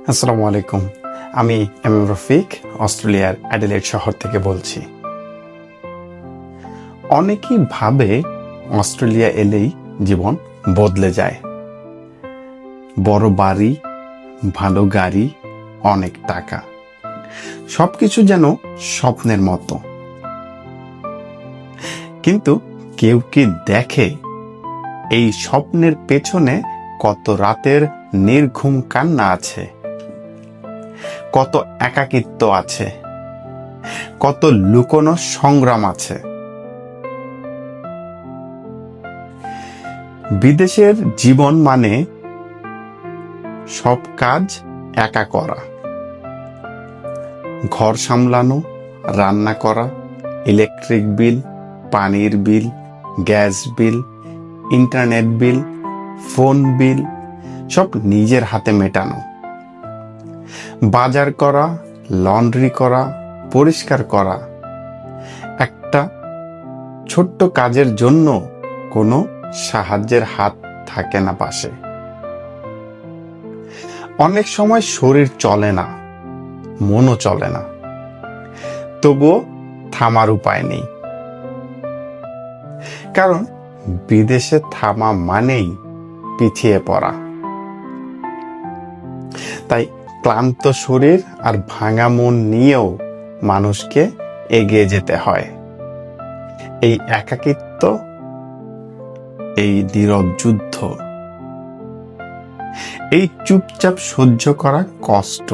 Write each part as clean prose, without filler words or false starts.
আসসালামু আলাইকুম। আমি এম এম রফিক, অস্ট্রেলিয়ার অ্যাডিলেড শহর থেকে বলছি। অনেকেই ভাবে অস্ট্রেলিয়া এলেই জীবন বদলে যায়। বড় বাড়ি, ভালো গাড়ি, অনেক টাকা, সবকিছু যেন স্বপ্নের মতো। কিন্তু কেউ কি দেখে এই স্বপ্নের পেছনে কত রাতের নির্ঘুম কান্না আছে, কত একাকিত্ব আছে, কত লুকোনো সংগ্রাম আছে। বিদেশের জীবন মানে সব কাজ একা করা, ঘর সামলানো, রান্না করা, ইলেকট্রিক বিল, পানির bill, gas bill, internet bill, phone bill সব নিজের হাতে মেটানো, বাজার করা, লন্ড্রি করা, পরিষ্কার করা। একটা ছোট্ট কাজের জন্য কোনো সাহায্যের হাত থাকে না পাশে। অনেক সময় শরীর চলে না, মনও চলে না, তবুও থামার উপায় নেই। কারণ বিদেশে থামা মানেই পিছিয়ে পড়া। তাই ক্লান্ত শরীর আর ভাঙা মন নিয়েও মানুষকে এগিয়ে যেতে হয়। এই একাকিত্ব, এই নীরব যুদ্ধ, এই চুপচাপ সহ্য করা কষ্ট,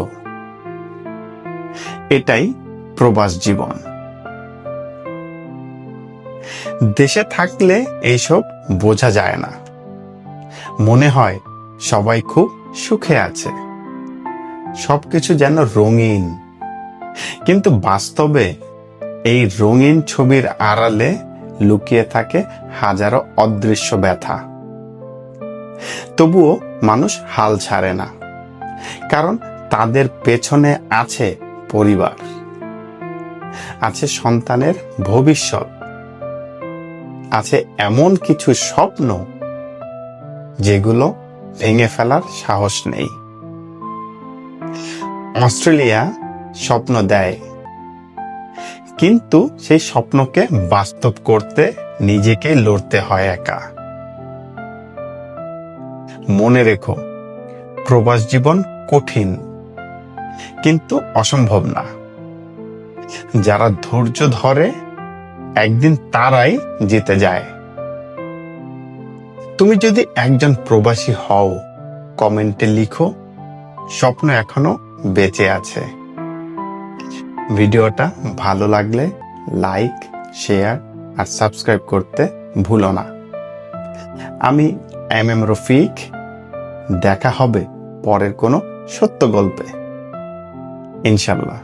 এটাই প্রবাস জীবন। দেশে থাকলে এইসব বোঝা যায় না, মনে হয় সবাই খুব সুখে আছে, সবকিছু যেন রঙিন। কিন্তু বাস্তবে এই রঙিন ছবির আড়ালে লুকিয়ে থাকে হাজারো অদৃশ্য ব্যথা। তবুও মানুষ হাল ছাড়ে না, কারণ তাদের পেছনে আছে পরিবার, আছে সন্তানের ভবিষ্যৎ, আছে এমন কিছু স্বপ্ন যেগুলো ভেঙে ফেলার সাহস নেই। অস্ট্রেলিয়া স্বপ্ন দেয়, কিন্তু সেই স্বপ্নকে বাস্তব করতে নিজেকে লড়তে হয় একা। মনে রেখো, প্রবাস জীবন কঠিন, কিন্তু অসম্ভব না। যারা ধৈর্য ধরে একদিন তারাই জিতে যায়। তুমি যদি একজন প্রবাসী হও, কমেন্টে লিখো, স্বপ্ন এখনো বেঁচে আছে। ভিডিওটা ভালো লাগলে লাইক, শেয়ার আর সাবস্ক্রাইব করতে ভুলো না। আমি এম এম রফিক। দেখা হবে পরের কোনো সত্য গল্পে, ইনশাল্লাহ।